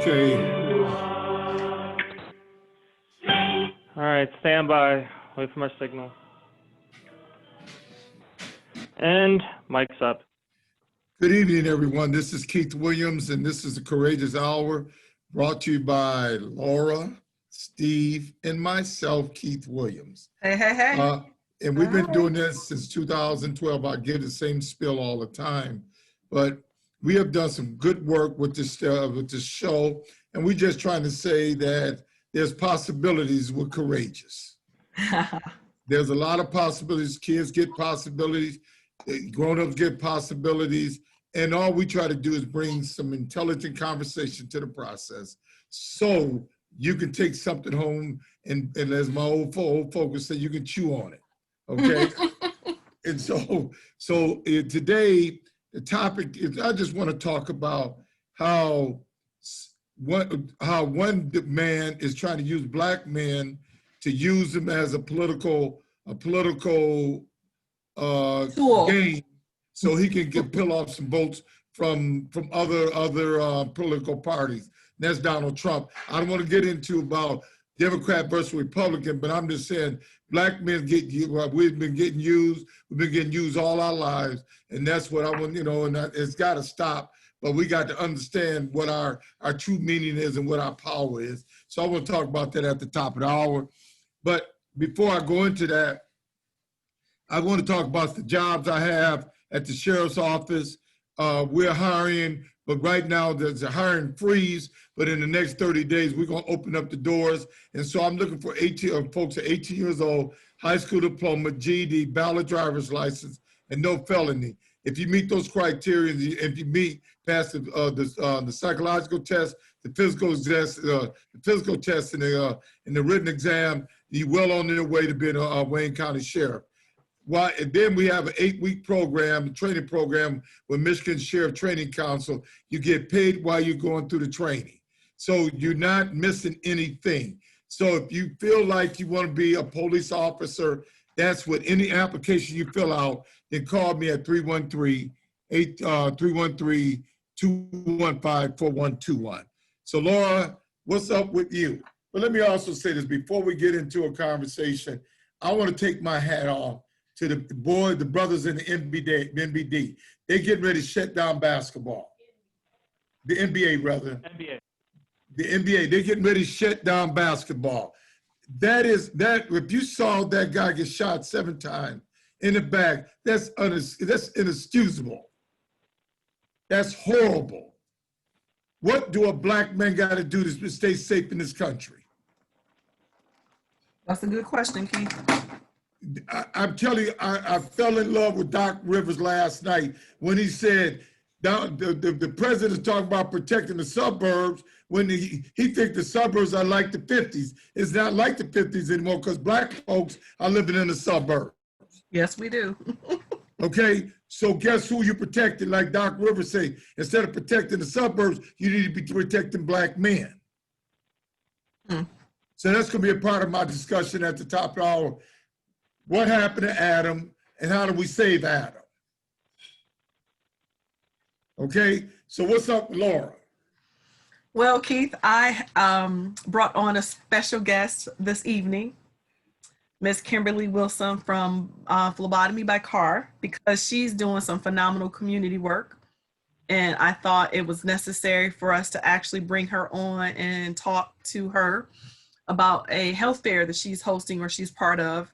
Okay. All right, stand by. Wait for my signal. And mic's up. Good evening, everyone. This is Keith Williams, and this is the Courageous Hour brought to you by Laura, Steve, and myself, Keith Williams. Hey, hey, hey. And we've been doing this since 2012. I give the same spiel all the time, but we have done some good work with this show, and we're just trying to say that there's possibilities with Courageous. There's a lot of possibilities. Kids get possibilities. Grown-ups get possibilities. And all we try to do is bring some intelligent conversation to the process so you can take something home and as my old folks say, you can chew on it, okay? And so today, the topic is, I just want to talk about how one man is trying to use Black men to use them as a political game, so he can peel off some votes from other political parties. And that's Donald Trump. I don't want to get into about Democrat versus Republican, but I'm just saying Black men we've been getting used. We've been getting used all our lives, and that's what I want, and it's got to stop. But we got to understand what our true meaning is and what our power is. So I want to talk about that at the top of the hour. But before I go into that, I want to talk about the jobs I have at the sheriff's office. We're hiring, but right now there's a hiring freeze, but in the next 30 days, we're going to open up the doors. And so I'm looking for folks at 18 years old, high school diploma, GED, valid driver's license, and no felony. If you meet those criteria, if you pass the psychological test, the physical test, and the written exam, you're well on your way to being a Wayne County Sheriff. And then we have an 8-week program, training program with Michigan Sheriff Training Council. You get paid while you're going through the training. So you're not missing anything. So if you feel like you want to be a police officer, that's what any application you fill out, then call me at 313-215-4121. So Laura, what's up with you? But let me also say this, before we get into a conversation, I want to take my hat off to the brothers in the NBD. They're getting ready to shut down basketball. The NBA, rather. The NBA, they're getting ready to shut down basketball. If you saw that guy get shot 7 times in the back, that's inexcusable. That's horrible. What do a Black man got to do to stay safe in this country? That's a good question, Keith. I'm telling you, I fell in love with Doc Rivers last night when he said the president is talking about protecting the suburbs when he thinks the suburbs are like the 50s. It's not like the 50s anymore because Black folks are living in the suburbs. Yes, we do. Okay, so guess who you protecting? Like Doc Rivers said, instead of protecting the suburbs, you need to be protecting Black men. So that's going to be a part of my discussion at the top of the hour. What happened to Adam and how do we save Adam? Okay, so what's up, Laura? Well, Keith, I brought on a special guest this evening, Miss Kimberly Wilson from Phlebotomy by Car, because she's doing some phenomenal community work. And I thought it was necessary for us to actually bring her on and talk to her about a health fair that she's hosting or she's part of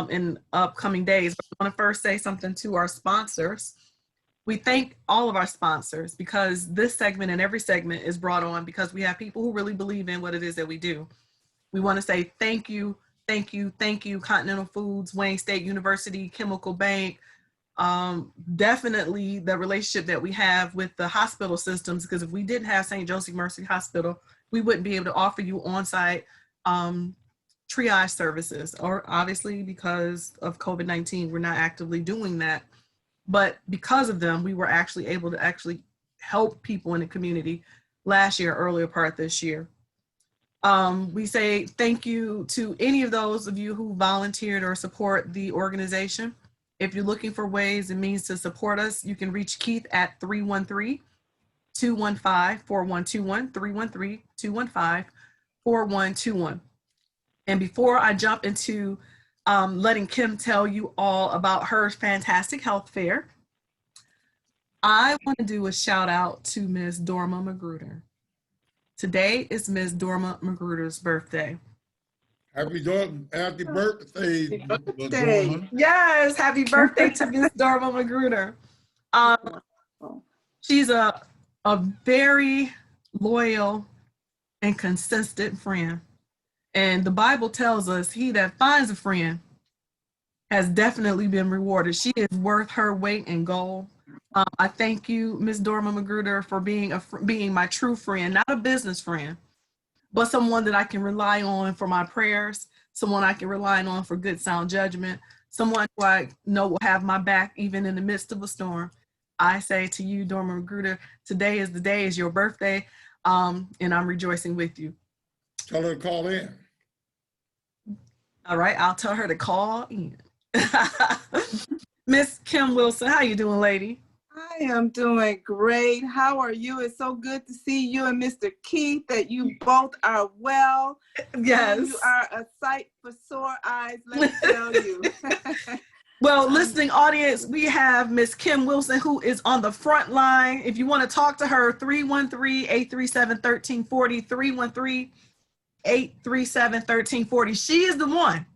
in upcoming days. But I want to first say something to our sponsors. We thank all of our sponsors because this segment and every segment is brought on because we have people who really believe in what it is that we do. We want to say thank you, thank you, thank you, Continental Foods, Wayne State University, Chemical Bank, Definitely the relationship that we have with the hospital systems, because if we didn't have St. Joseph Mercy Hospital, we wouldn't be able to offer you on-site triage services, or obviously because of COVID-19, we're not actively doing that. But because of them, we were actually able to actually help people in the community last year, earlier part this year. We say thank you to any of those of you who volunteered or support the organization. If you're looking for ways and means to support us, you can reach Keith at 313-215-4121, 313-215-4121. And before I jump into letting Kim tell you all about her fantastic health fair, I want to do a shout out to Ms. Dorma Magruder. Today is Ms. Dorma Magruder's birthday. Happy birthday, Dorma. Yes, happy birthday to Ms. Dorma Magruder. She's a very loyal and consistent friend. And the Bible tells us he that finds a friend has definitely been rewarded. She is worth her weight in gold. I thank you, Ms. Dorma Magruder, for being my true friend, not a business friend, but someone that I can rely on for my prayers, someone I can rely on for good sound judgment, someone who I know will have my back even in the midst of a storm. I say to you, Dorma Magruder, today is the day, is your birthday, and I'm rejoicing with you. Tell her to call in. All right, I'll tell her to call in. Miss Kim Wilson, how you doing, lady? I am doing great. How are you? It's so good to see you and Mr. Keith, that you both are well. Yes. And you are a sight for sore eyes, let me tell you. Well, listening audience, we have Miss Kim Wilson, who is on the front line. If you want to talk to her, 313-837-1340, 313-837-1340. She is the one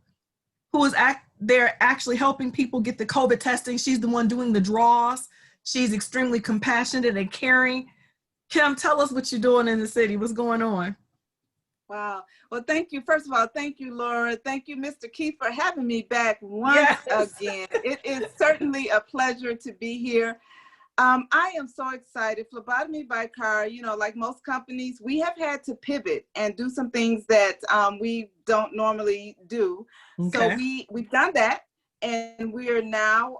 who is there actually helping people get the COVID testing. She's the one doing the draws. She's extremely compassionate and caring. Kim, tell us what you're doing in the city. What's going on? Wow. Well, thank you. First of all, thank you, Laura. Thank you, Mr. Keith, for having me back once again. It is certainly a pleasure to be here. I am so excited. Phlebotomy by Car, you know, like most companies, we have had to pivot and do some things that we don't normally do. Okay. So we've done that, and we are now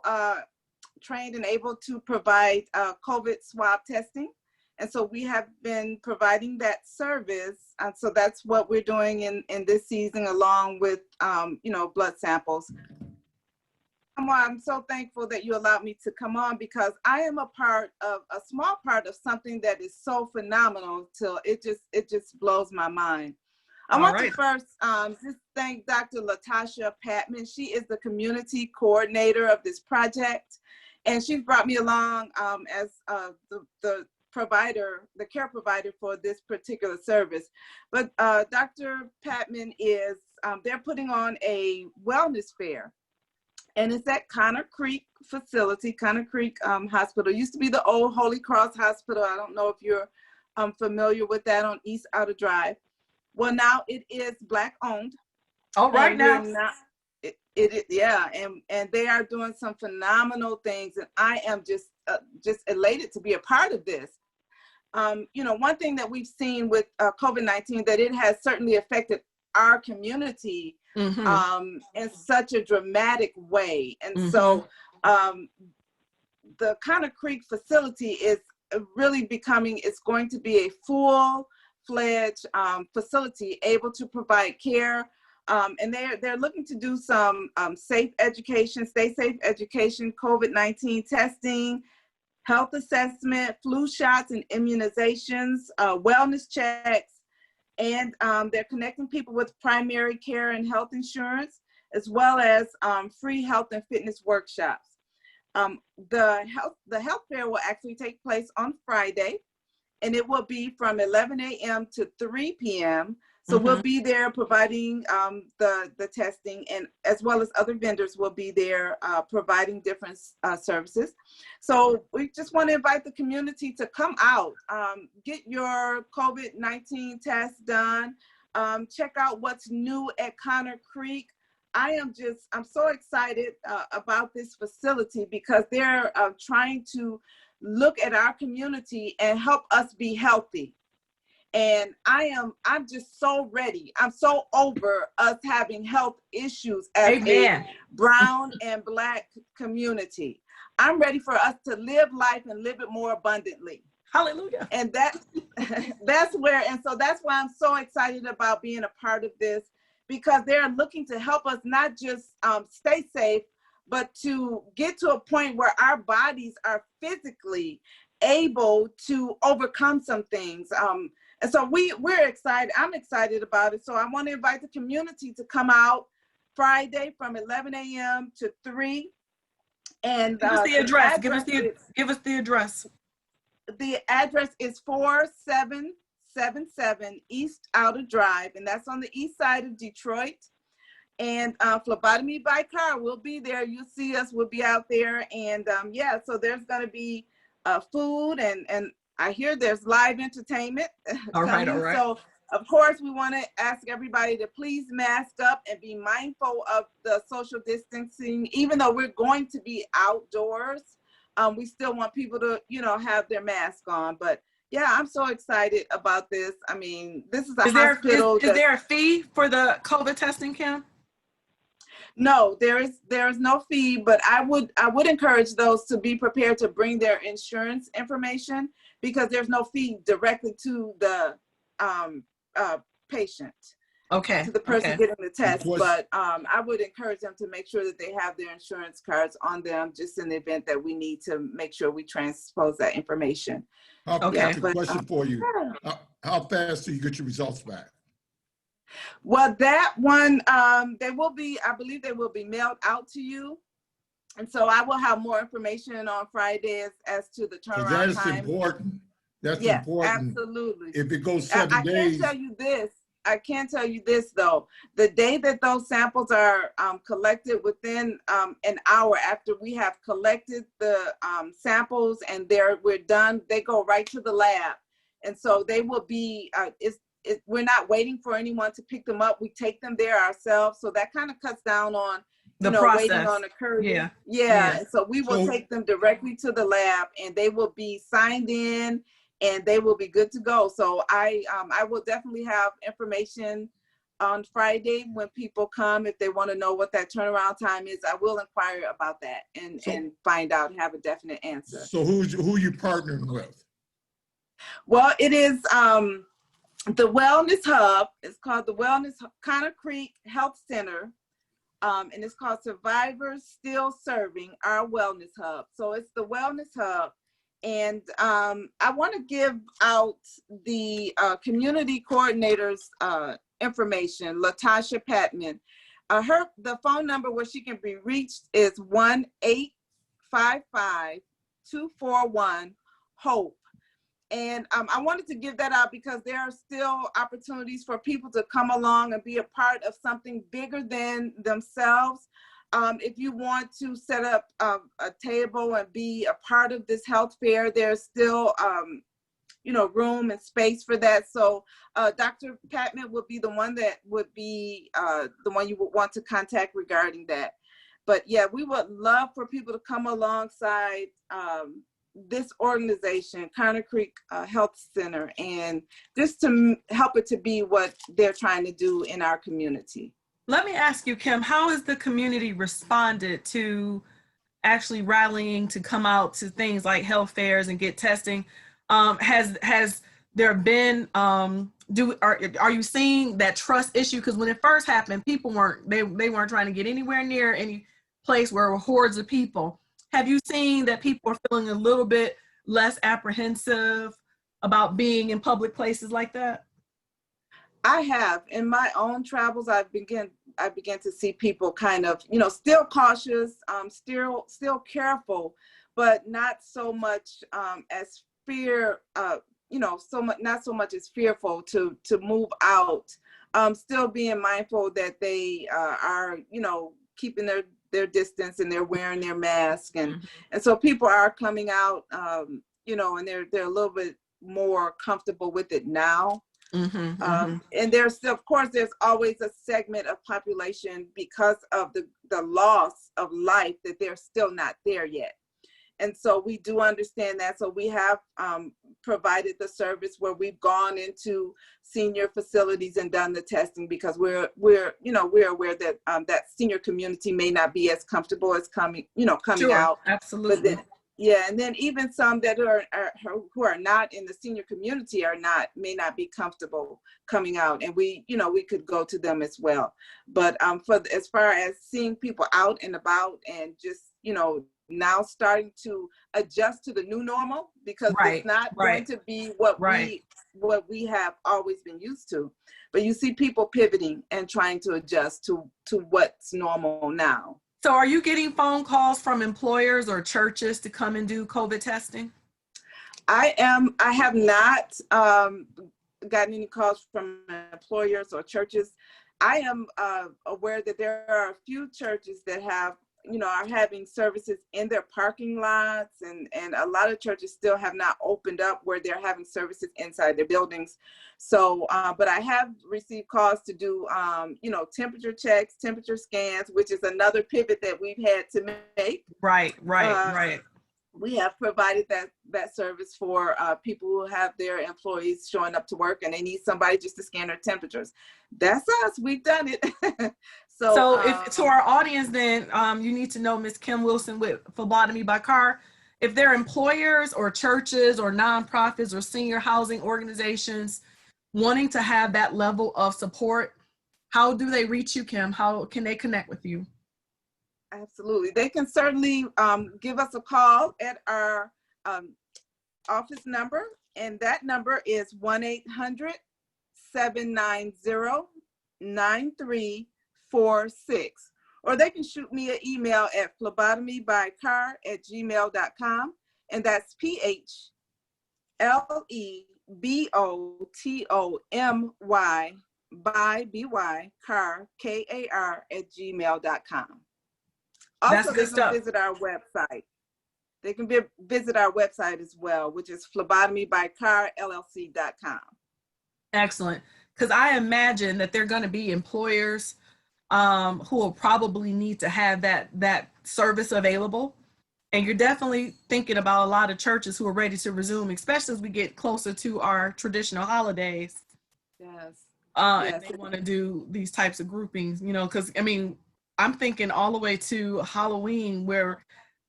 trained and able to provide COVID swab testing. And so we have been providing that service. And so that's what we're doing in this season, along with, you know, blood samples. I'm so thankful that you allowed me to come on, because I am a small part of something that is so phenomenal till it just blows my mind. I want to first just thank Dr. Latasha Patman. She is the community coordinator of this project, and she's brought me along as the care provider for this particular service. But Dr. Patman is, they're putting on a wellness fair. And it's at Connor Creek facility, Connor Creek Hospital. It used to be the old Holy Cross Hospital. I don't know if you're familiar with that, on East Outer Drive. Well, now it is Black owned. Oh, right now. Yeah, and they are doing some phenomenal things, and I am just elated to be a part of this. You know, one thing that we've seen with COVID-19, that it has certainly affected our community in such a dramatic way. And so the Connor Creek facility is really it's going to be a full-fledged facility able to provide care. And they're looking to do some stay safe education, COVID-19 testing, health assessment, flu shots and immunizations, wellness checks, and they're connecting people with primary care and health insurance, as well as free health and fitness workshops. The health fair will actually take place on Friday, and it will be from 11 a.m. to 3 p.m. So we'll be there providing the testing, and as well as other vendors will be there providing different services. So we just want to invite the community to come out, get your COVID-19 test done, check out what's new at Connor Creek. I'm so excited about this facility because they're trying to look at our community and help us be healthy. And I'm just so ready. I'm so over us having health issues as Amen. a brown and Black community. I'm ready for us to live life and live it more abundantly. Hallelujah. And that's why I'm so excited about being a part of this, because they're looking to help us not just stay safe, but to get to a point where our bodies are physically able to overcome some things. And so we're excited. I'm excited about it. So I want to invite the community to come out Friday from 11 a.m. to 3. And Give us the address. Give us the address. The address is 4777 East Outer Drive, and that's on the east side of Detroit. And Phlebotomy by Car will be there. You'll see us. We'll be out there. And yeah, so there's going to be food, and I hear there's live entertainment. All right. So of course, we want to ask everybody to please mask up and be mindful of the social distancing. Even though we're going to be outdoors, we still want people to, have their mask on. But yeah, I'm so excited about this. I mean, this is a hospital. Is there a fee for the COVID testing, Kim? No, there is no fee, but I would encourage those to be prepared to bring their insurance information, because there's no fee directly to the patient. Okay. To the person getting the test. But I would encourage them to make sure that they have their insurance cards on them, just in the event that we need to make sure we transpose that information. Question for you. How fast do you get your results back? Well, that one, I believe they will be mailed out to you. And so I will have more information on Friday as to the turnaround time. That's important. That's yes, important. Absolutely. If it goes 7 days. I can tell you this though. The day that those samples are collected, within an hour after we have collected the samples and we're done, they go right to the lab. And so they will be, we're not waiting for anyone to pick them up. We take them there ourselves. So that kind of cuts down on the process. Waiting on a curve. Yeah. And so we will take them directly to the lab, and they will be signed in, and they will be good to go. So I will definitely have information on Friday when people come. If they want to know what that turnaround time is, I will inquire about that and find out and have a definite answer. So who are you partnering with? Well, it is the Wellness Hub. It's called the Wellness Conner Creek Health Center. And it's called Survivors Still Serving, our Wellness Hub. So it's the Wellness Hub. And I want to give out the community coordinator's information, Latasha Patman. The phone number where she can be reached is 1-855-241-HOPE. And I wanted to give that out because there are still opportunities for people to come along and be a part of something bigger than themselves. If you want to set up a table and be a part of this health fair, there's still, room and space for that. So Dr. Patman would be the one that would be the one you would want to contact regarding that. But yeah, we would love for people to come alongside this organization, Conner Creek Health Center, and just to help it to be what they're trying to do in our community. Let me ask you, Kim, how has the community responded to actually rallying to come out to things like health fairs and get testing? Has there been, are you seeing that trust issue? Because when it first happened, people weren't trying to get anywhere near any place where there were hordes of people. Have you seen that people are feeling a little bit less apprehensive about being in public places like that? I have. In my own travels, I began to see people kind of, still cautious, still careful, but not so much as fear, not so much as fearful to move out. Still being mindful that they are, keeping their distance and they're wearing their mask. And so people are coming out, and they're a little bit more comfortable with it now. And there's still, of course, there's always a segment of population because of the loss of life that they're still not there yet. And so we do understand that. So we have provided the service where we've gone into senior facilities and done the testing, because we're aware that that senior community may not be as comfortable as coming Sure, out. absolutely. But then, yeah, and then even some that who are not in the senior community may not be comfortable coming out, and we could go to them as well. But as far as seeing people out and about and just now starting to adjust to the new normal, because it's not going to be what we have always been used to. But you see people pivoting and trying to adjust to what's normal now. So are you getting phone calls from employers or churches to come and do COVID testing? I have not gotten any calls from employers or churches. I am aware that there are a few churches that are having services in their parking lots, and a lot of churches still have not opened up where they're having services inside their buildings. So, but I have received calls to do, temperature checks, temperature scans, which is another pivot that we've had to make. Right. We have provided that service for people who have their employees showing up to work and they need somebody just to scan their temperatures. That's us. We've done it. So if to our audience, then you need to know Ms. Kim Wilson with Phlebotomy by Car. If they're employers or churches or nonprofits or senior housing organizations wanting to have that level of support, how do they reach you, Kim? How can they connect with you? Absolutely. They can certainly give us a call at our office number, and that number is 1-800-790-9346. Or they can shoot me an email at phlebotomybycar@gmail.com, and that's PHLEBOTOMY by BY car KAR@gmail.com. Also, they can visit our website. They can visit our website as well, which is phlebotomybycarllc.com. Excellent. Because I imagine that there are going to be employers who will probably need to have that service available. And you're definitely thinking about a lot of churches who are ready to resume, especially as we get closer to our traditional holidays. Yes. And they want to do these types of groupings, because I'm thinking all the way to Halloween, where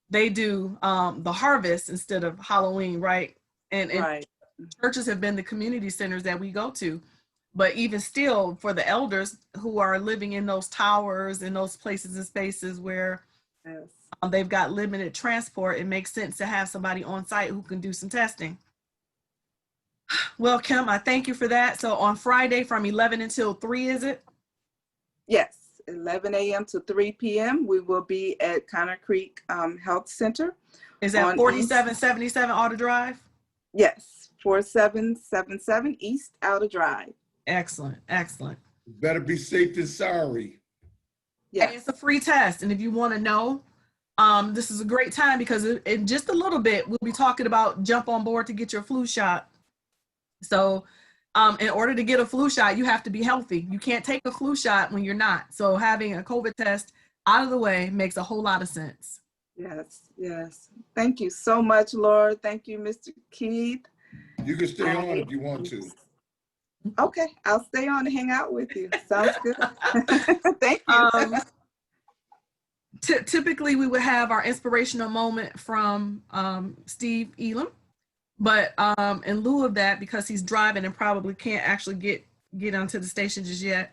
they do the harvest instead of Halloween, right? And churches have been the community centers that we go to. But even still, for the elders who are living in those towers and those places and spaces where they've got limited transport, it makes sense to have somebody on site who can do some testing. Well, Kim, I thank you for that. So on Friday from 11 until 3, is it? Yes. 11 a.m. to 3 p.m. We will be at Connor Creek Health Center. Is that 4777 Outer Drive? Yes, 4777 East Outer Drive. Excellent. Better be safe than sorry. Yeah, it's a free test, and if you want to know, this is a great time, because in just a little bit we'll be talking about jump on board to get your flu shot. So in order to get a flu shot, you have to be healthy. You can't take a flu shot when you're not. So having a COVID test out of the way makes a whole lot of sense. Yes. Thank you so much, Laura. Thank you, Mr. Keith. You can stay on if you want to. Okay, I'll stay on and hang out with you. Sounds good. Thank you. Typically, we would have our inspirational moment from Steve Elam. But in lieu of that, because he's driving and probably can't actually get onto the station just yet,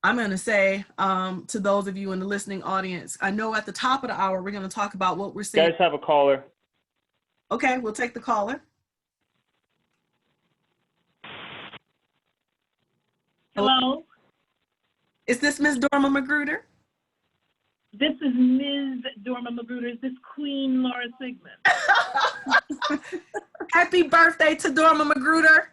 I'm going to say to those of you in the listening audience, I know at the top of the hour, we're going to talk about what we're seeing. You guys have a caller. Okay, we'll take the caller. Hello? Is this Ms. Dorma Magruder? This is Ms. Dorma Magruder. Is this Queen Laura Sigmund? Happy birthday to Dorma Magruder.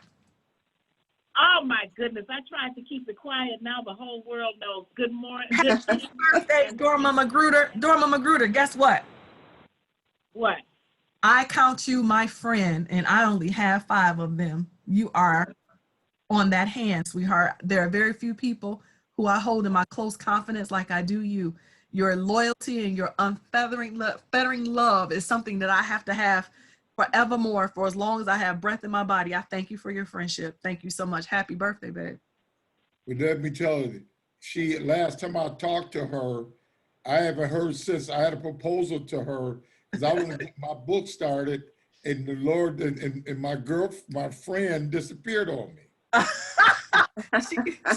Oh my goodness. I tried to keep it quiet. Now the whole world knows. Good morning. Happy birthday, Dorma Magruder. Dorma Magruder, guess what? What? I count you my friend, and I only have 5 of them. You are on that hand, sweetheart. There are very few people who I hold in my close confidence like I do you. Your loyalty and your unfeathering fettering love is something that I have to have forevermore, for as long as I have breath in my body. I thank you for your friendship. Thank you so much. Happy birthday, babe. But let me tell you, last time I talked to her, I haven't heard since. I had a proposal to her because I want to get my book started, and the Lord and my friend disappeared on me.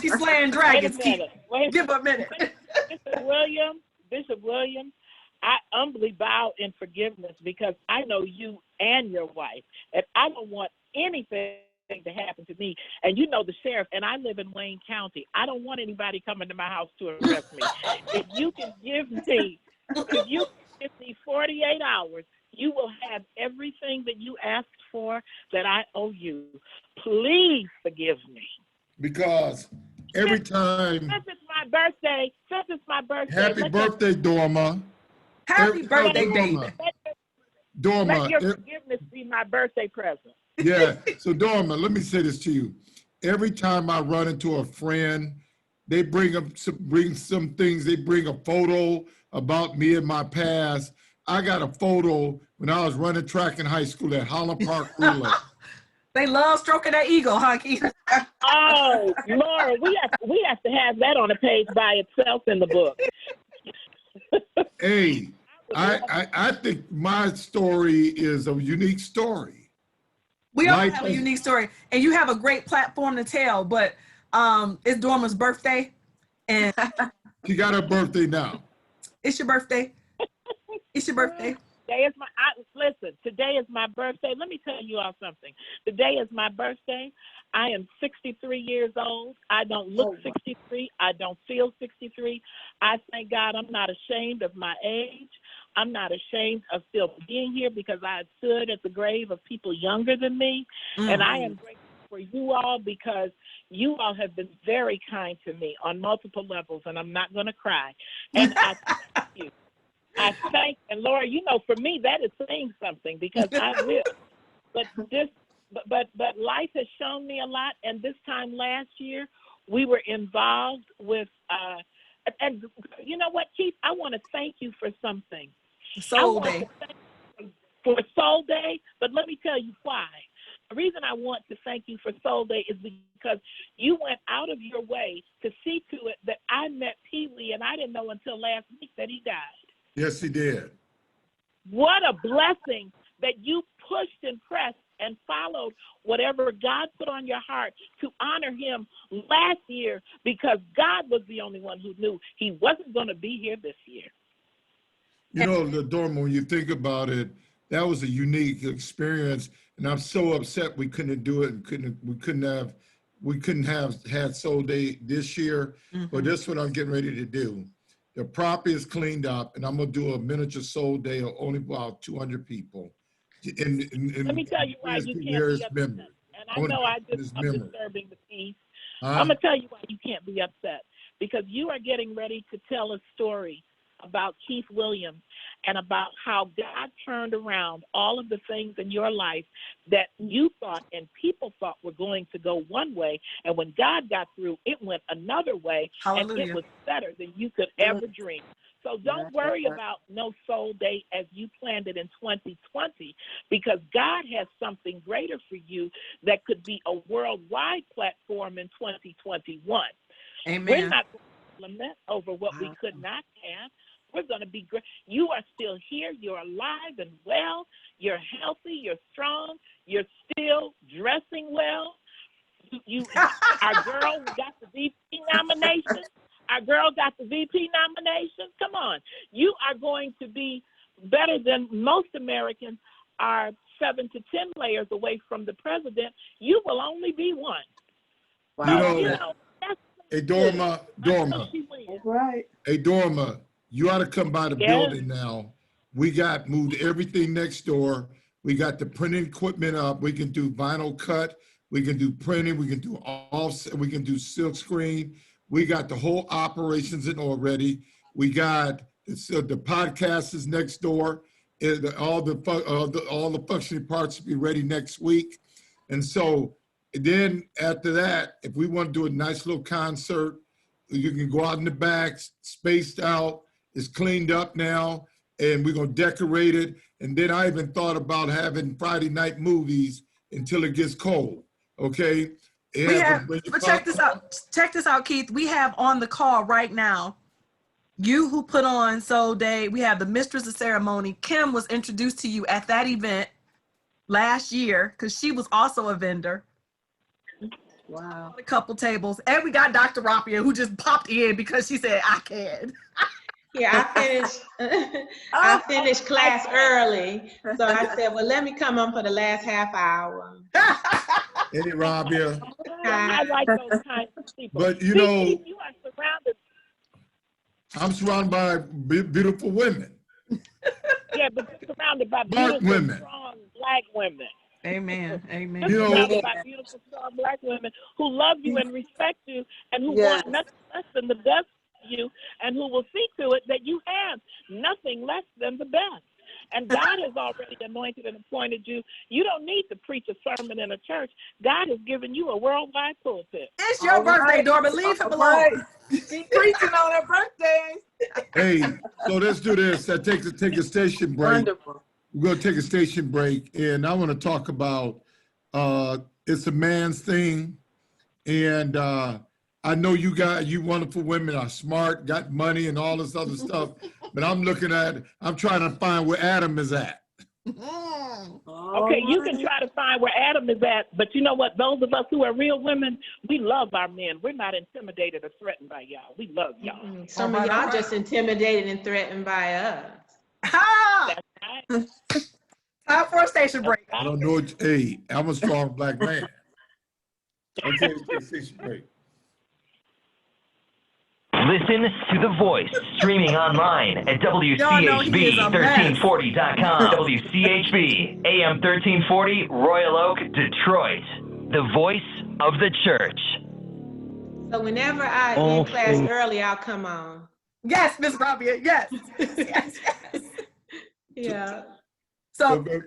She's slaying Wait a dragons. minute. Wait, Give her a minute. Bishop William, I humbly bow in forgiveness because I know you and your wife, and I don't want anything to happen to me. And you know the sheriff, and I live in Wayne County. I don't want anybody coming to my house to arrest me. If you can give me 48 hours, you will have everything that you asked for that I owe you. Please forgive me. Because every time, Since it's my birthday, happy birthday, Dorma. Happy birthday, Dorma. David. Dorma. let your forgiveness be my birthday present. Yeah. So Dorma, let me say this to you. Every time I run into a friend, they bring some things. They bring a photo about me in my past. I got a photo when I was running track in high school at Holland Park Relay. They love stroking that ego, huh, Keith? Oh, Laura, we have to have that on a page by itself in the book. Hey, I think my story is a unique story. We all Life have a is- unique story, and you have a great platform to tell. But it's Dorma's birthday, and She got her birthday now. it's your birthday. It's your birthday. Today is my birthday. Let me tell you all something. Today is my birthday. I am 63 years old. I don't look 63. I don't feel 63. I thank God I'm not ashamed of my age. I'm not ashamed of still being here because I stood at the grave of people younger than me. And I am grateful for you all because you all have been very kind to me on multiple levels, and I'm not going to cry. And I thank you. And Laura, you know, for me, that is saying something because I will. But life has shown me a lot. And this time last year, we were involved with, and you know what, Keith, I want to thank you for something. Soul Day. For Soul Day, but let me tell you why. The reason I want to thank you for Soul Day is because you went out of your way to see to it that I met Pee Wee, and I didn't know until last week that he died. Yes, he did. What a blessing that you pushed and pressed and followed whatever God put on your heart to honor him last year because God was the only one who knew he wasn't going to be here this year. You know, Dorma, when you think about it, that was a unique experience, and I'm so upset we couldn't do it and we couldn't have had Soul Day this year. But that's what I'm getting ready to do. The property is cleaned up, and I'm gonna do a miniature Soul Day of only about 200 people. Let me tell you why you can't be upset. And I know I'm disturbing the peace. I'm gonna tell you why you can't be upset because you are getting ready to tell a story about Keith Williams and about how God turned around all of the things in your life that you thought and people thought were going to go one way. And when God got through, it went another way. Hallelujah. And it was better than you could ever dream. So don't worry about no Soul Day as you planned it in 2020 because God has something greater for you that could be a worldwide platform in 2021. Amen. We're not going to lament over what we could not have. We're going to be great. You are still here. You're alive and well. You're healthy. You're strong. You're still dressing well. Our girl got the VP nomination. Our girl got the VP nomination. Come on. You are going to be better than most Americans are 7 to 10 layers away from the president. You will only be one. Wow. Hey, Dorma. That's right. Hey, Dorma, you ought to come by the building now. We got moved everything next door. We got the printing equipment up. We can do vinyl cut. We can do printing. We can do offset. We can do silk screen. We got the whole operations in already. We got the podcast is next door. All the functioning parts will be ready next week. And so And then after that, if we want to do a nice little concert, you can go out in the back, spaced out. It's cleaned up now, and we're gonna decorate it. And then I even thought about having Friday night movies until it gets cold. Okay. We have, but check this out. Check this out, Keith. We have on the call right now, you who put on Soul Day. We have the mistress of ceremony. Kim was introduced to you at that event last year because she was also a vendor. Wow. A couple tables, and we got Dr. Rapia who just popped in because she said I can. Yeah, I finished class early, so I said, well, let me come on for the last half hour. Hey, Rabia. I like those kinds of people. But you See, know, Keith, you are surrounded. I'm surrounded by beautiful women. Yeah, but you're surrounded by Black beautiful, women. strong black women. Amen. Amen. You're You know- surrounded by beautiful, strong black women who love you and respect you and who Yes. want nothing less than the best for you and who will see to it that you have nothing less than the best. And God has already anointed and appointed you. You don't need to preach a sermon in a church. God has given you a worldwide pulpit. It's your All birthday, right. Dorman. Leave him All alone. right. She preaching on her birthday. Hey, so let's do this. I take a station break. Wonderful. We're gonna take a station break, and I want to talk about it's a man's thing, and I know you wonderful women are smart, got money, and all this other stuff. But I'm trying to find where Adam is at. Okay, you can try to find where Adam is at, but you know what? Those of us who are real women, we love our men. We're not intimidated or threatened by y'all. We love y'all. Some of y'all just intimidated and threatened by us. Ha! That's right. Time for a station break. I don't know. Hey, I'm a strong black man. Okay, let's take a station break. Listen to The Voice, streaming online at Y'all know he is a mess. WCHB1340.com. WCHB, AM 1340, Royal Oak, Detroit. The voice of the church. So whenever I in class early, I'll come on. Yes, Miss Rabia. Yes. Yes. Yes. Yeah. So, So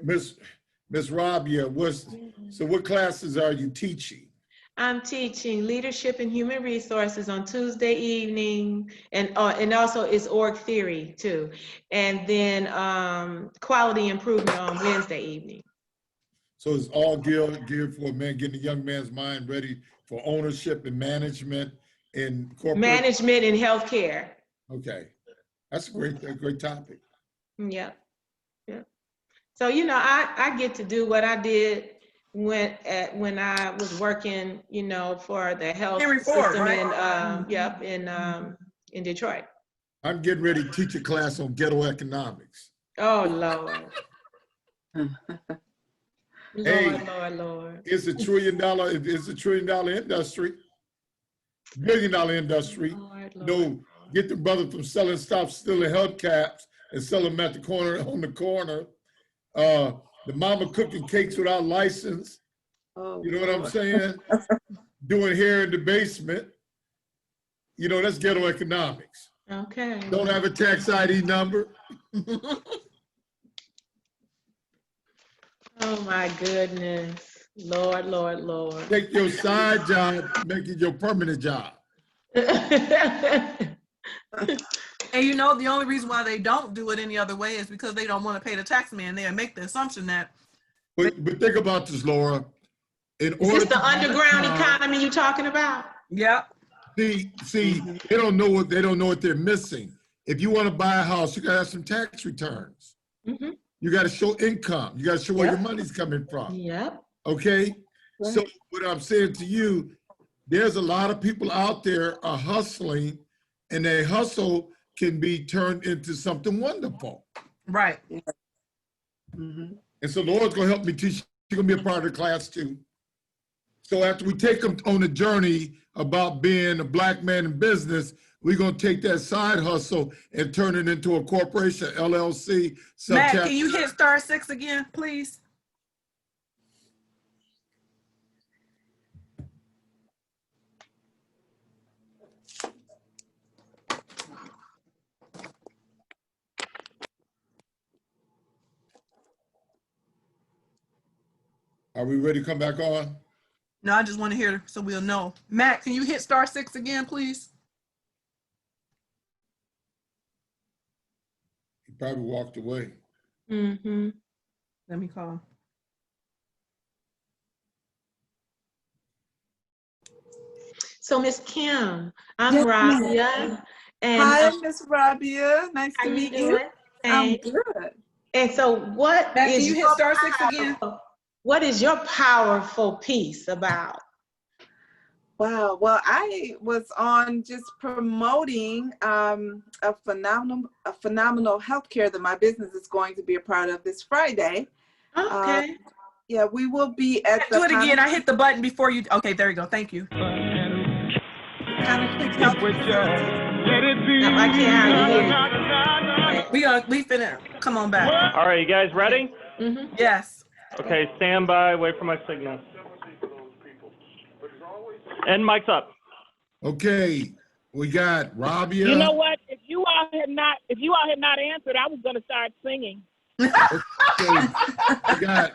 Miss Rabia, what classes are you teaching? I'm teaching leadership and human resources on Tuesday evening, and also it's org theory too, and then quality improvement on Wednesday evening. So it's all geared for a man, getting a young man's mind ready for ownership and management in corporate. Management and healthcare. Okay, that's a great topic. Yep. Yep. So I get to do what I did when I was working, for the health Henry Ford, system right? in Detroit. I'm getting ready to teach a class on ghetto economics. Oh Lord. Hey. Lord. It's $1 trillion industry, $1 billion industry. Lord. Get the brother from stop stealing hubcaps and sell them at the corner, on the corner. The mama cooking cakes without license. Oh, You know what I'm Lord. saying? Doing hair in the basement. That's ghetto economics. Okay. Don't have a tax ID number. Oh my goodness. Lord. Take your side job, make it your permanent job. and the only reason why they don't do it any other way is because they don't want to pay the tax man. They make the assumption that. But think about this, Laura. Is this the underground economy you talking about? Yep. See, they don't know what they're missing. If you want to buy a house, you gotta have some tax returns. Mm-hmm. You gotta show income. You gotta show where your money's coming from. Yep. Okay? Right. So what I'm saying to you, there's a lot of people out there are hustling, and their hustle can be turned into something wonderful. Right. Mhm. And so Laura's gonna help me teach. She's gonna be a part of the class too. So after we take them on a journey about being a black man in business, we're gonna take that side hustle and turn it into a corporation, LLC. Matt, can you hit *6 again, please? Are we ready to come back on? No, I just want to hear so we'll know. Matt, can you hit *6 again, please? He probably walked away. Mm-hmm. Let me call. So Miss Kim, I'm Yes, ma'am. Rabia, and Hi, Miss Rabia. Nice how to you meet you. doing? I'm Hey. good. And so what Matt, can is you hit your *6 again? what is your powerful piece about? Wow. Well, I was on just promoting a phenomenal healthcare that my business is going to be a part of this Friday. Okay. Yeah, we will be at the Do it again. I hit the button before you. Okay, there you go. Thank you. Connor Creek Health Facility. No, I can't hardly hear you. We finna come on back. All right, you guys ready? Mm-hmm. Yes. Okay, stand by, wait for my signal. And mic's up. Okay, we got Rabia. You know what? If you all had not answered, I was going to start singing. Okay, we got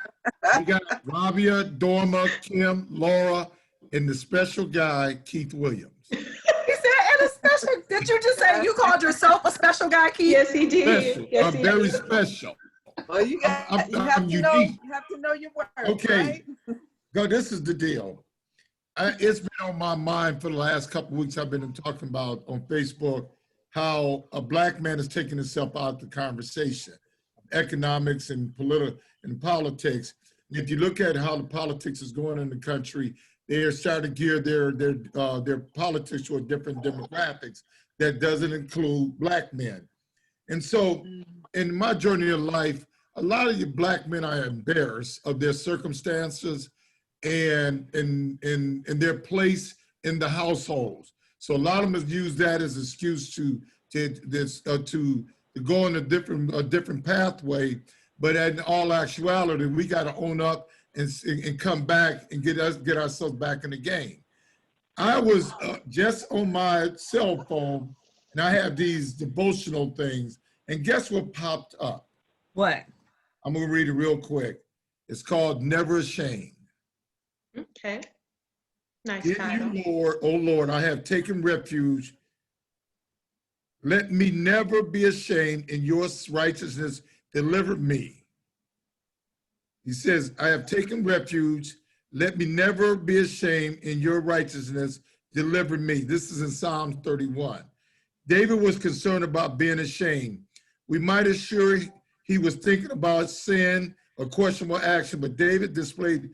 Rabia, Dorma, Kim, Laura, and the special guy, Keith Williams. He said, and a special. Did you just say you called yourself a special guy, Keith? Yes, he did. Special. Yes, I'm he very did. special. Well, you I'm have to know. unique. You have to know your words. Okay. Right? Go, this is the deal. It's been on my mind for the last couple of weeks. I've been talking about on Facebook how a black man is taking himself out of the conversation, economics and politics. And if you look at how the politics is going in the country, they are starting to gear their politics toward different demographics that doesn't include black men. And so in my journey of life, a lot of you black men are embarrassed of their circumstances and their place in the households. So a lot of them have used that as an excuse to go on a different pathway. But in all actuality, we got to own up and come back and get ourselves back in the game. I was just on my cell phone, and I have these devotional things, and guess what popped up? What? I'm gonna read it real quick. It's called Never Ashamed. Okay. Nice In title. you, Lord, oh Lord, I have taken refuge. Let me never be ashamed. In your righteousness, deliver me. He says, I have taken refuge. Let me never be ashamed. In your righteousness, deliver me. This is in Psalm 31. David was concerned about being ashamed. We might assure he was thinking about sin or questionable action, but David displayed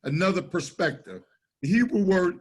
another perspective. The Hebrew word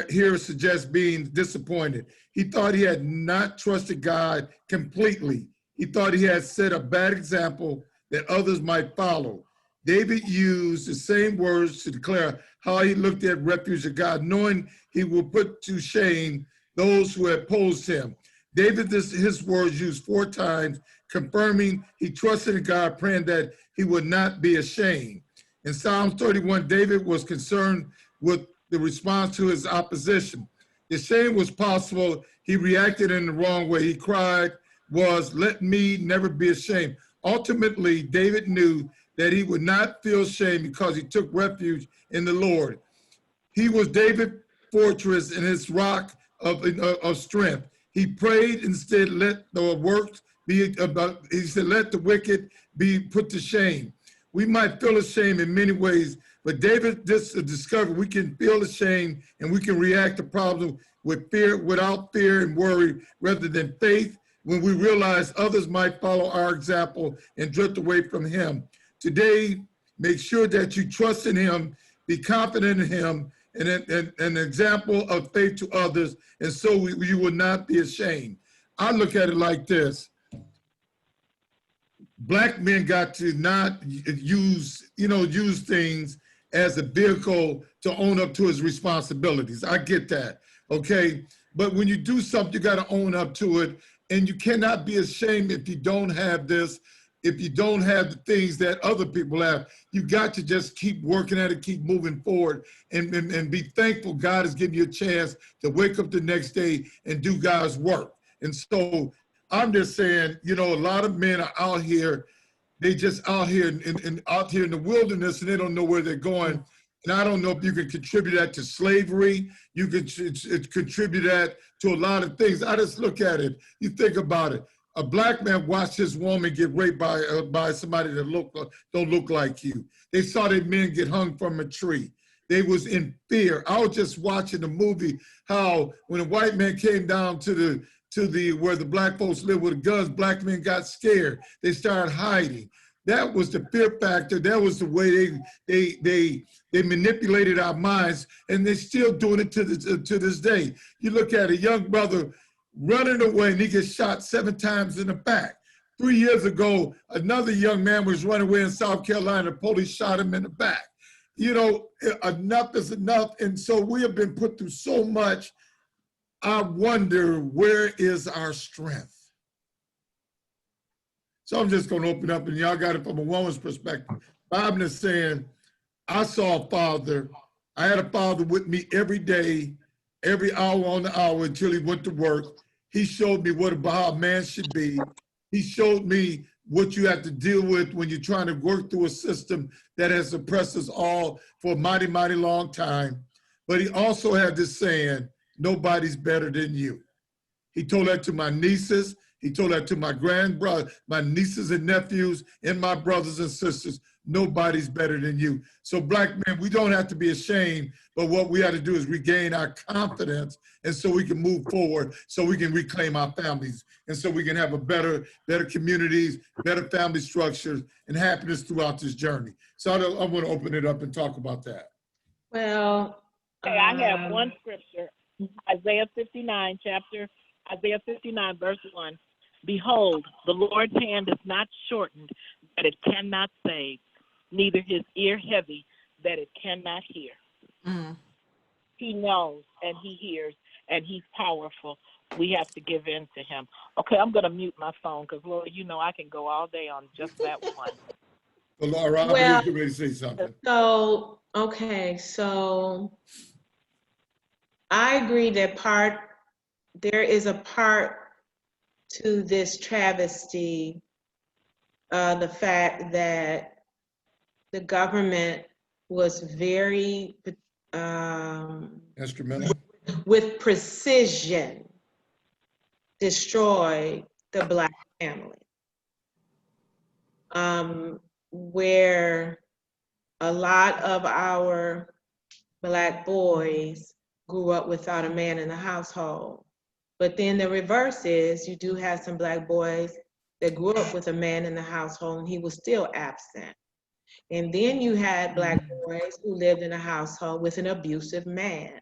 here suggests being disappointed. He thought he had not trusted God completely. He thought he had set a bad example that others might follow. David used the same words to declare how he looked at refuge of God, knowing he would put to shame those who opposed him. David, his words used 4 times, confirming he trusted in God, praying that he would not be ashamed. In Psalm 31, David was concerned with the response to his opposition. The shame was possible. He reacted in the wrong way. He cried, let me never be ashamed. Ultimately, David knew that he would not feel shame because he took refuge in the Lord. He was David's fortress and his rock of strength. He prayed instead, let the works be about, he said, let the wicked be put to shame. We might feel ashamed in many ways, but David discovered we can feel ashamed and we can react to problems with fear, without fear and worry, rather than faith, when we realize others might follow our example and drift away from him. Today, make sure that you trust in him, be confident in him, and an example of faith to others, and so you will not be ashamed. I look at it like this. Black men got to not use things as a vehicle to own up to his responsibilities. I get that, okay? But when you do something, you got to own up to it, and you cannot be ashamed if you don't have this, if you don't have the things that other people have. You got to just keep working at it, keep moving forward, and be thankful God has given you a chance to wake up the next day and do God's work. And so I'm just saying, a lot of men are out here, they just out here in the wilderness, and they don't know where they're going. And I don't know if you can contribute that to slavery. You can contribute that to a lot of things. I just look at it. You think about it. A black man watched his woman get raped by somebody that don't look like you. They saw their men get hung from a tree. They was in fear. I was just watching the movie how when a white man came down to the where the black folks live with guns, black men got scared. They started hiding. That was the fear factor. That was the way they manipulated our minds, and they're still doing it to this day. You look at a young brother running away and he gets shot 7 times in the back. 3 years ago, another young man was running away in South Carolina. The police shot him in the back. You know, enough is enough. And so we have been put through so much. I wonder, where is our strength? So I'm just going to open up, and y'all got it from a woman's perspective. Bob is saying, I saw a father. I had a father with me every day, every hour on the hour until he went to work. He showed me how a man should be. He showed me what you have to deal with when you're trying to work through a system that has oppressed us all for a mighty, mighty long time. But he also had this saying, nobody's better than you. He told that to my nieces. He told that to my my nieces and nephews, and my brothers and sisters. Nobody's better than you. So black men, we don't have to be ashamed, but what we have to do is regain our confidence, and so we can move forward, so we can reclaim our families, and so we can have a better communities, better family structures, and happiness throughout this journey. So I want to open it up and talk about that. Well, Okay, I have one scripture, Isaiah 59, verse 1. Behold, the Lord's hand is not shortened that it cannot save, neither his ear heavy that it cannot hear. Mm. He knows and he hears and he's powerful. We have to give in to him. Okay, I'm going to mute my phone because, Lord, you know I can go all day on just that one. Well, Laura, I Well, believe you ready to say something. so, okay, so I agree that there is a part to this travesty, the fact that the government was very Instrumental. with precision destroyed the Black family, where a lot of our Black boys grew up without a man in the household. But then the reverse is, you do have some Black boys that grew up with a man in the household and he was still absent. And then you had Black boys who lived in a household with an abusive man.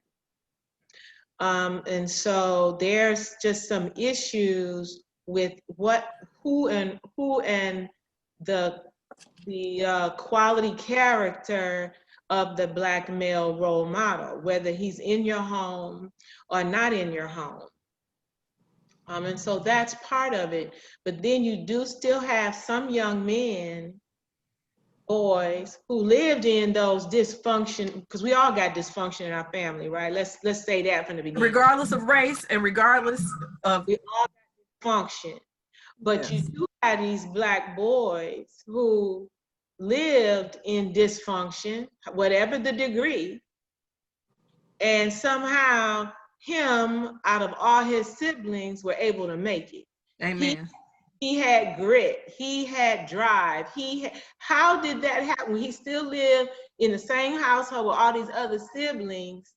And so there's just some issues with who and the quality character of the Black male role model, whether he's in your home or not in your home. And so that's part of it. But then you do still have some young men, boys, who lived in those dysfunction, because we all got dysfunction in our family, right? Let's say that from the beginning. Regardless of race and regardless of We all got dysfunction. But you do have these Black boys who lived in dysfunction, whatever the degree, and somehow him, out of all his siblings, were able to make it. Amen. He had grit, he had drive, how did that happen? He still lived in the same household with all these other siblings,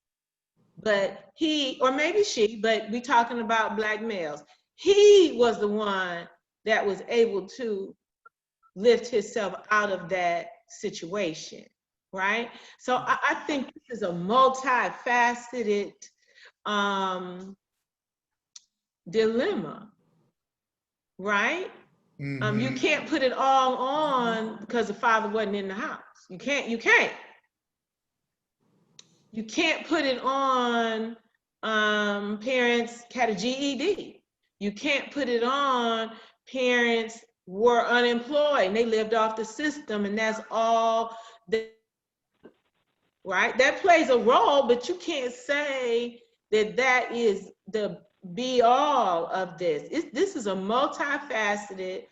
but he, or maybe she, but we talking about Black males, he was the one that was able to lift himself out of that situation, right? So I think this is a multifaceted dilemma, right? Mm-hmm. You can't put it all on because the father wasn't in the house. You can't put it on parents had a GED. You can't put it on parents were unemployed and they lived off the system, and that's all right? That plays a role, but you can't say that is the be all of this. This is a multifaceted,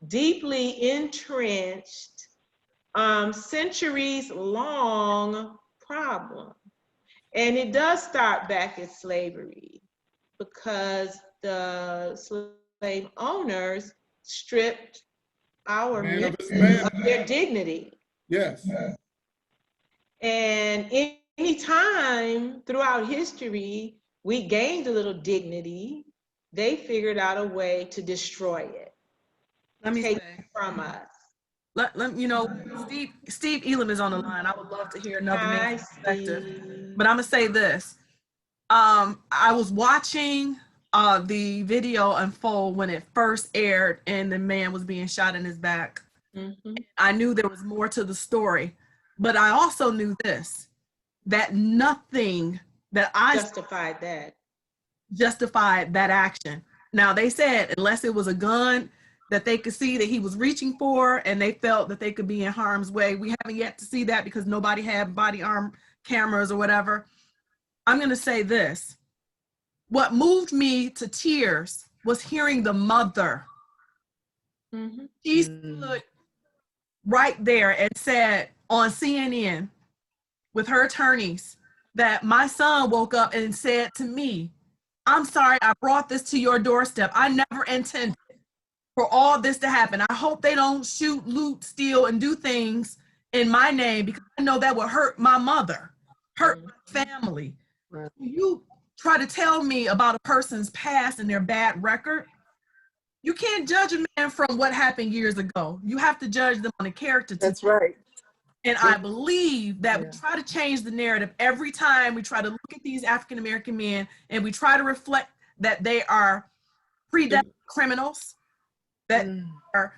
deeply entrenched, centuries long problem. And it does start back at slavery, because the slave owners stripped our Man of men his man. of their dignity. Yes. And any time throughout history we gained a little dignity, they figured out a way to destroy it, Let me take say, it from us. you know, Steve Elam is on the line. I would love to hear another Hi, man's perspective. Steve. But I'm gonna say this. I was watching the video unfold when it first aired and the man was being shot in his back. Mhm. I knew there was more to the story, but I also knew this, that nothing that I Justified that. justified that action. Now they said unless it was a gun that they could see that he was reaching for and they felt that they could be in harm's way. We haven't yet to see that because nobody had body arm cameras or whatever. I'm going to say this. What moved me to tears was hearing the mother. Mhm. She stood right there and said on CNN with her attorneys that my son woke up and said to me, I'm sorry I brought this to your doorstep. I never intended for all this to happen. I hope they don't shoot, loot, steal, and do things in my name because I know that will hurt my mother, hurt my family. Right. You try to tell me about a person's past and their bad record. You can't judge a man from what happened years ago. You have to judge them on the character. That's right. And I believe that Yeah. we try to change the narrative every time we try to look at these African-American men and we try to reflect that they are predestined criminals, that are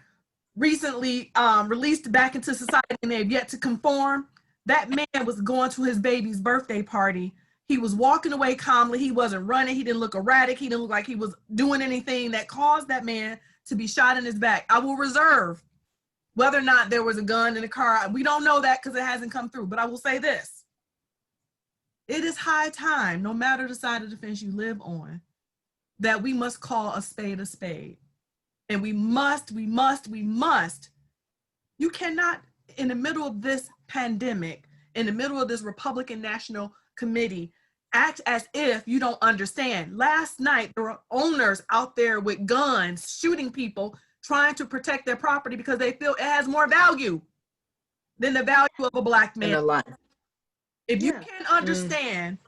recently released back into society and they've yet to conform. That man was going to his baby's birthday party. He was walking away calmly. He wasn't running. He didn't look erratic. He didn't look like he was doing anything that caused that man to be shot in his back. I will reserve whether or not there was a gun in the car. We don't know that because it hasn't come through. But I will say this. It is high time, no matter the side of the fence you live on, that we must call a spade a spade. And we must. You cannot, in the middle of this pandemic, in the middle of this Republican National Committee, act as if you don't understand. Last night, there were owners out there with guns shooting people, trying to protect their property because they feel it has more value than the value of a black In man. a life. If you Yeah. can't understand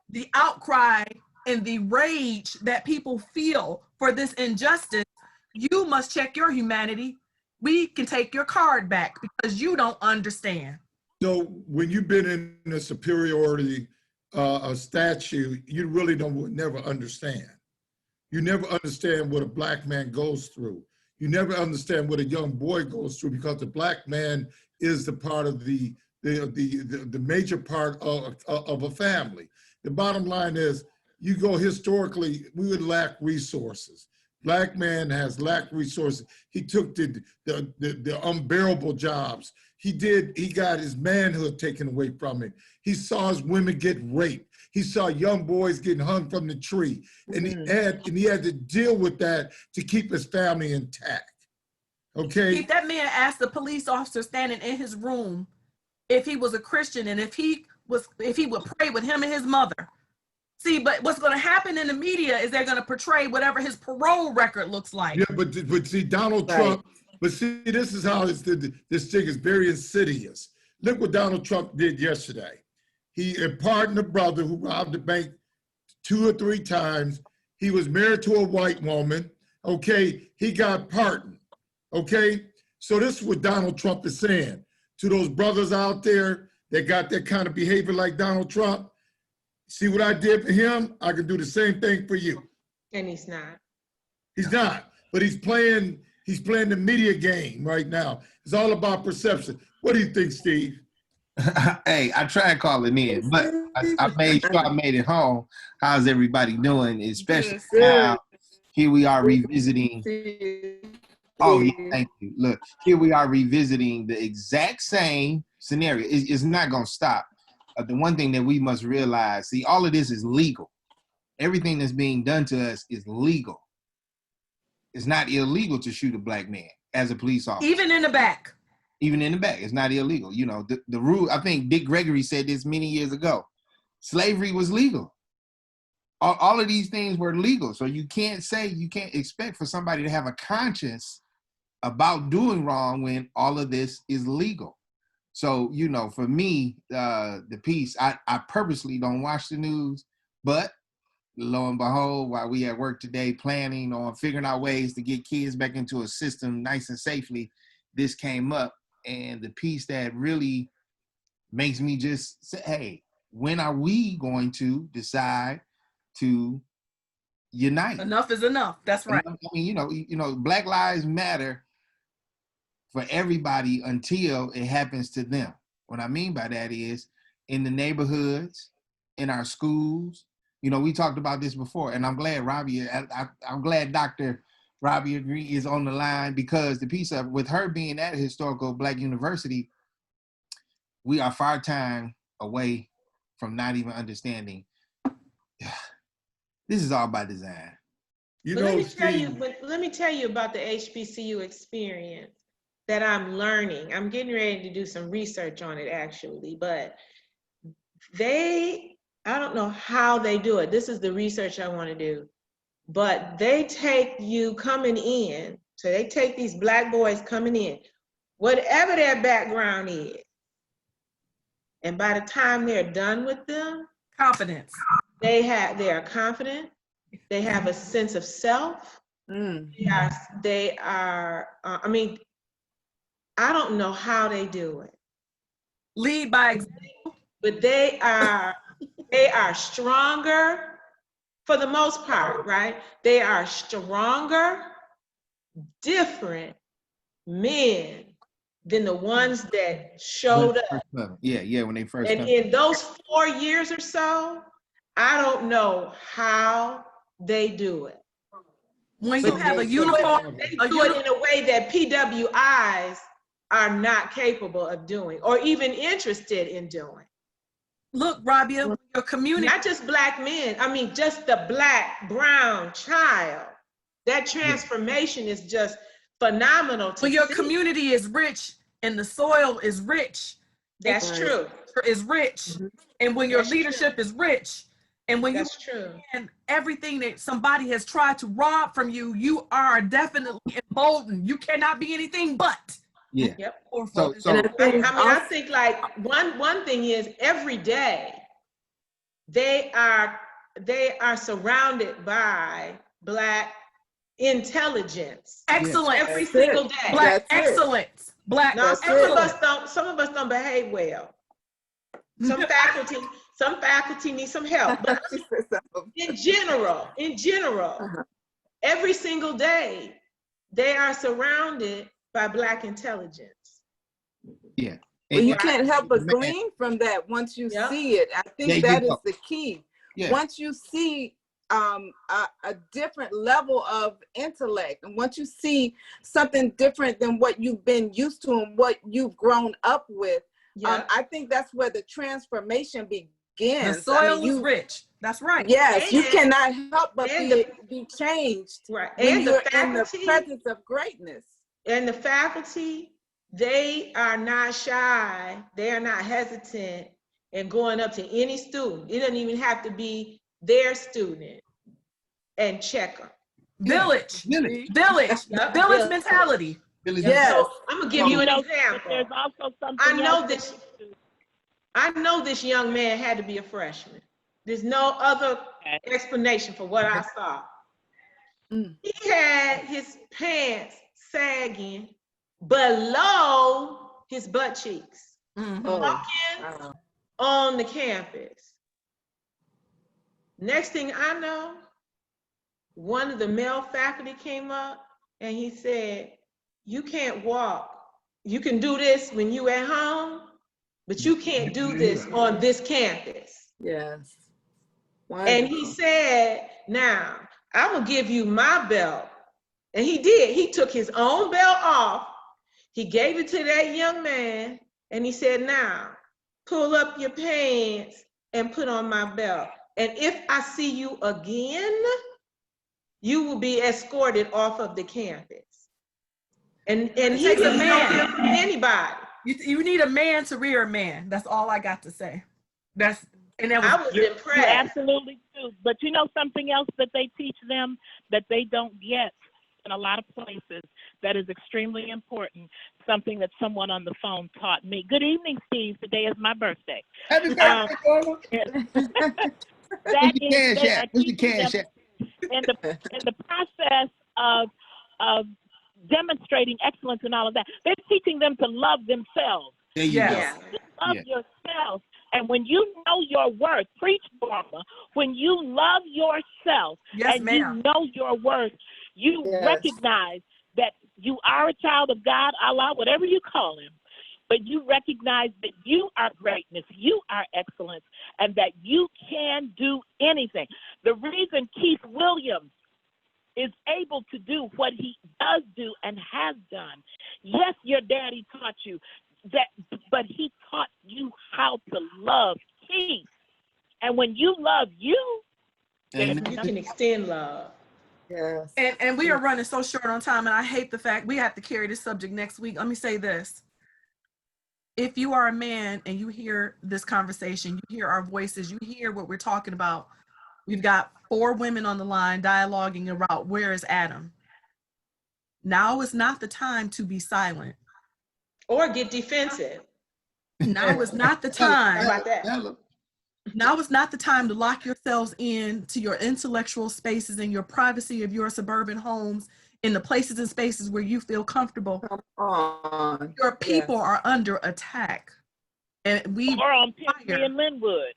the outcry and the rage that people feel for this injustice, you must check your humanity. We can take your card back because you don't understand. So when you've been in a superiority statue, you really will never understand. You never understand what a black man goes through. You never understand what a young boy goes through because the black man is the part of the major part of a family. The bottom line is, you go historically, we would lack resources. Black man has lacked resources. He took the unbearable jobs. He got his manhood taken away from him. He saw his women get raped. He saw young boys getting hung from the tree. And he had to deal with that to keep his family intact. Okay? If that man asked the police officer standing in his room if he was a Christian and if he would pray with him and his mother. See, but what's going to happen in the media is they're going to portray whatever his parole record looks like. Yeah, but see, Donald Trump, but see, this is how this thing is very insidious. Look what Donald Trump did yesterday. He pardoned a brother who robbed the bank 2 or 3 times. He was married to a white woman. Okay, he got pardoned. Okay, so this is what Donald Trump is saying to those brothers out there that got that kind of behavior like Donald Trump. See what I did for him? I can do the same thing for you. And he's not. He's not, but he's playing the media game right now. It's all about perception. What do you think, Steve? Hey, I tried calling in, but I made sure I made it home. How's everybody doing? Especially now, here we are revisiting. Oh, yeah, thank you. Look, here we are revisiting the exact same scenario. It's not going to stop. The one thing that we must realize, see, all of this is legal. Everything that's being done to us is legal. It's not illegal to shoot a black man as a police officer. Even in the back. even in the back. It's not illegal. You know, the rule, I think Dick Gregory said this many years ago. Slavery was legal. All of these things were legal. So you can't expect for somebody to have a conscience about doing wrong when all of this is legal. So, you know, for me, the piece, I purposely don't watch the news, but lo and behold, while we at work today planning on figuring out ways to get kids back into a system nice and safely, this came up. And the piece that really makes me just say, hey, when are we going to decide to unite? Enough is enough. That's right. I mean, you know, Black Lives Matter for everybody until it happens to them. What I mean by that is in the neighborhoods, in our schools. You know, we talked about this before, and I'm glad I'm glad Dr. Rabia Green is on the line, because the piece of, with her being at a historical Black university, we are far time away from not even understanding. This is all by design. You But know, let me tell you about the HBCU experience that I'm learning. I'm getting ready to do some research on it actually, but I don't know how they do it. This is the research I want to do. But they take you coming in, so they take these Black boys coming in, whatever their background is, and by the time they're done with them, Confidence. they are confident, they have a sense of self, they are I mean, I don't know how they do it. Lead by example. But they are stronger for the most part, right? They are stronger, different men than the ones that showed up. Yeah, when they first And come. in those 4 years or so, I don't know how they do it. When you have a uniform, They do it in a way that PWIs are not capable of doing or even interested in doing. Look, Rabia, your community. Not just Black men, I mean, just the Black, brown child. That transformation is just phenomenal to When your see. community is rich and the soil is rich. That's true. Is rich. And when your leadership is rich, and when That's true. And everything that somebody has tried to rob from you, you are definitely emboldened. You cannot be anything but. Yeah. Yep. So I think like one thing is every day they are surrounded by Black intelligence. Excellence. Every single day. Black excellence. Black now, excellence. some of us don't behave well. Some faculty need some help. But in general, every single day, they are surrounded by Black intelligence. Yeah. Well, you can't help but glean from that once you see it. I think that is the key. Yeah. Once you see a different level of intellect, and once you see something different than what you've been used to and what you've grown up with, I think that's where the transformation begins. The soil is rich. That's right. Yes, you cannot help but be changed when you're in the presence of greatness. And the faculty, they are not shy. They are not hesitant in going up to any student. It doesn't even have to be their student and check them. Village mentality. Yes. So I'm gonna give you an example. There's also something I know this young man had to be a freshman. There's no other explanation for what I saw. He had his pants sagging below his butt cheeks, walking on the campus. Next thing I know, one of the male faculty came up and he said, "You can't walk. You can do this when you at home, but you can't do this on this campus." Yes. And he said, "Now, I'm gonna give you my belt." And he did. He took his own belt off. He gave it to that young man. And he said, "Now, pull up your pants and put on my belt. And if I see you again, you will be escorted off of the campus." And It he takes a doesn't man. hear from anybody. You need a man to rear a man. That's all I got to say. And that I was was You impressed. absolutely do. But you know something else that they teach them that they don't get in a lot of places that is extremely important, something that someone on the phone taught me. Good evening, Steve. Today is my birthday. Happy birthday, Norma. That Where's your is, cash they at? are Where's your teaching cash them at? in the process of demonstrating excellence and all of that. They're teaching them to love themselves. There you Yes. go. Love Yeah. yourself. And when you know your worth, preach, Norma, when you love yourself yes, and ma'am. you know your worth, you recognize that you are a child of God, Allah, whatever you call him, but you recognize that you are greatness, you are excellence, and that you can do anything. The reason Keith Williams is able to do what he does do and has done, yes, your daddy taught you that, but he taught you how to love Keith. And when you love you, there's Amen. You can extend love. Yes. And we are running so short on time, and I hate the fact we have to carry this subject next week. Let me say this. If you are a man and you hear this conversation, you hear our voices, you hear what we're talking about, we've got 4 women on the line dialoguing about where is Adam. Now is not the time to be silent. Or get defensive. Now is not the How time. about that? Now is not the time to lock yourselves in to your intellectual spaces and your privacy of your suburban homes in the places and spaces where you feel comfortable. Come on. Your people are under attack. And we or on Pemberley and Linwood.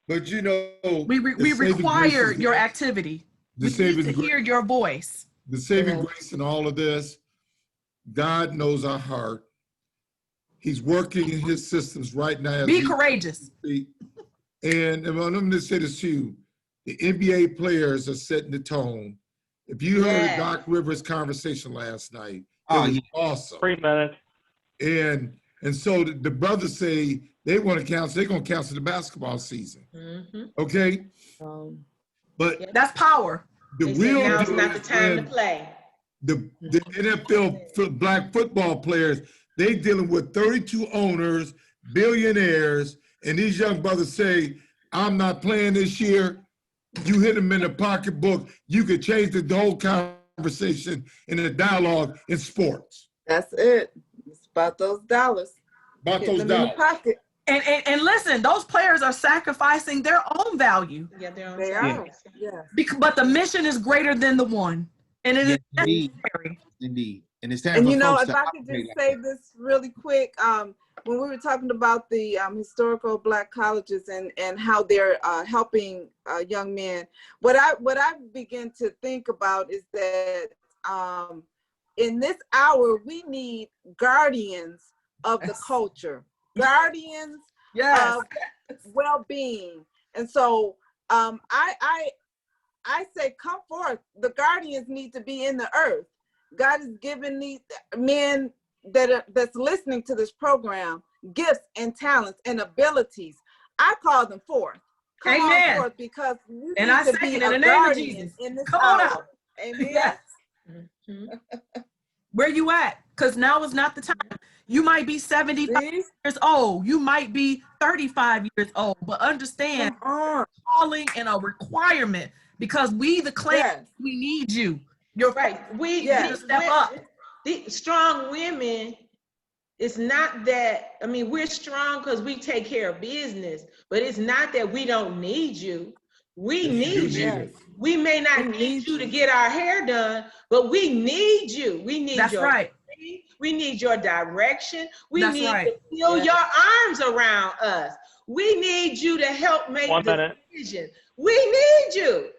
But you know, we the saving grace require is your that activity. the We saving need to grace- hear your voice. the saving grace in all of this, God knows our heart. He's working in his systems right now. as Be we courageous. speak. And I'm going to say this to you. The NBA players are setting the tone. If you heard Yes. Doc Rivers' conversation last night, it Oh, was yeah. awesome. 3 minutes. And so the brothers say they want to cancel, they're going to cancel the basketball season. Mhm. Okay? But Yeah. That's power. the They said real now is deal not the is time to when play. the NFL black football players, they dealing with 32 owners, billionaires, and these young brothers say, I'm not playing this year. You hit them in the pocketbook, you could change the whole conversation in a dialogue in sports. That's it. It's about those dollars. About Hitting those them in the dollars. pocket. And listen, those players are sacrificing their own value. Yeah, they're on They time. are. Yeah. But the mission is greater than the one. And it is Yes, indeed. necessary. Indeed. And it's time And for you know, folks if to I could operate just like say that. this really quick, when we were talking about the historical Black colleges and how they're helping young men, what I begin to think about is that in this hour we need guardians of the Yes. culture, guardians Yes. of well-being, and so I say, come forth. The guardians need to be in the earth. God has given these men that's listening to this program gifts and talents and abilities. I call them forth. Come Amen. on forth, because you And need I to second be in a the name of guardian Jesus. in this Come on hour. out. Amen. Yes. Mhm. Where you at? Because now is not the time. You might be 75 See? years old. You might be 35 years old. But understand, Come on. calling and a requirement, because we, the clan, Yes. we need you. You're Right. We Yeah. these Step wo- up. The strong women, it's not that, I mean, we're strong because we take care of business, but it's not that we don't need you. We Yes, you need do you. need us. We may not We need need you to you. get our hair done, but we need you. We need That's your right. faith. We need your direction. We That's need right. to feel Yeah. your arms around us. We need you to help make 1 minute. decisions. We need you.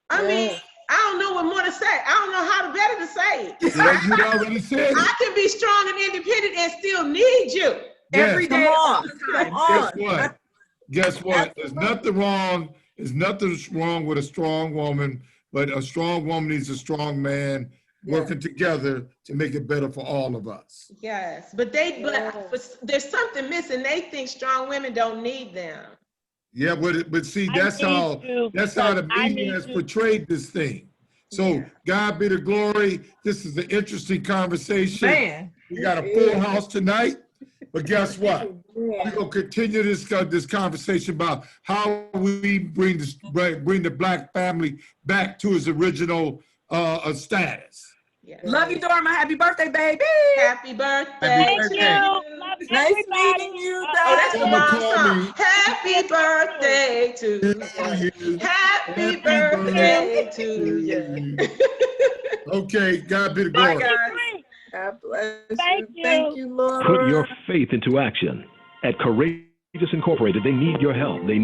I mean, Yes. I don't know what more to say. I don't know how to better to say it. Yeah, you already said it. I can be strong and independent and still need you. Every Yes. day, Come all on. the Come time. on. Guess what? Guess what? There's nothing wrong. There's nothing wrong with a strong woman, but a strong woman needs a strong man working together to make it better for all of us. Yes, but there's something missing. They think strong women don't need them. Yeah, but see, I that's need how you the because I media need has you. portrayed this thing. So God be the glory. This is an interesting conversation. Man. We got a full house tonight, but guess what? We're gonna continue this conversation about how we bring the Black family back to its original status. Yes. Love you, Dorma. Happy birthday, baby. Happy birthday. Thank you. Love Nice everybody. meeting you, Oh, that's Dorma. the wrong Call me. song. Happy birthday to you. Happy birthday to you. Okay, God be the Bye, glory. guys. God bless Thank you. Thank you. you, Lord. Put your faith into action. At Courageous Incorporated, they need your help. They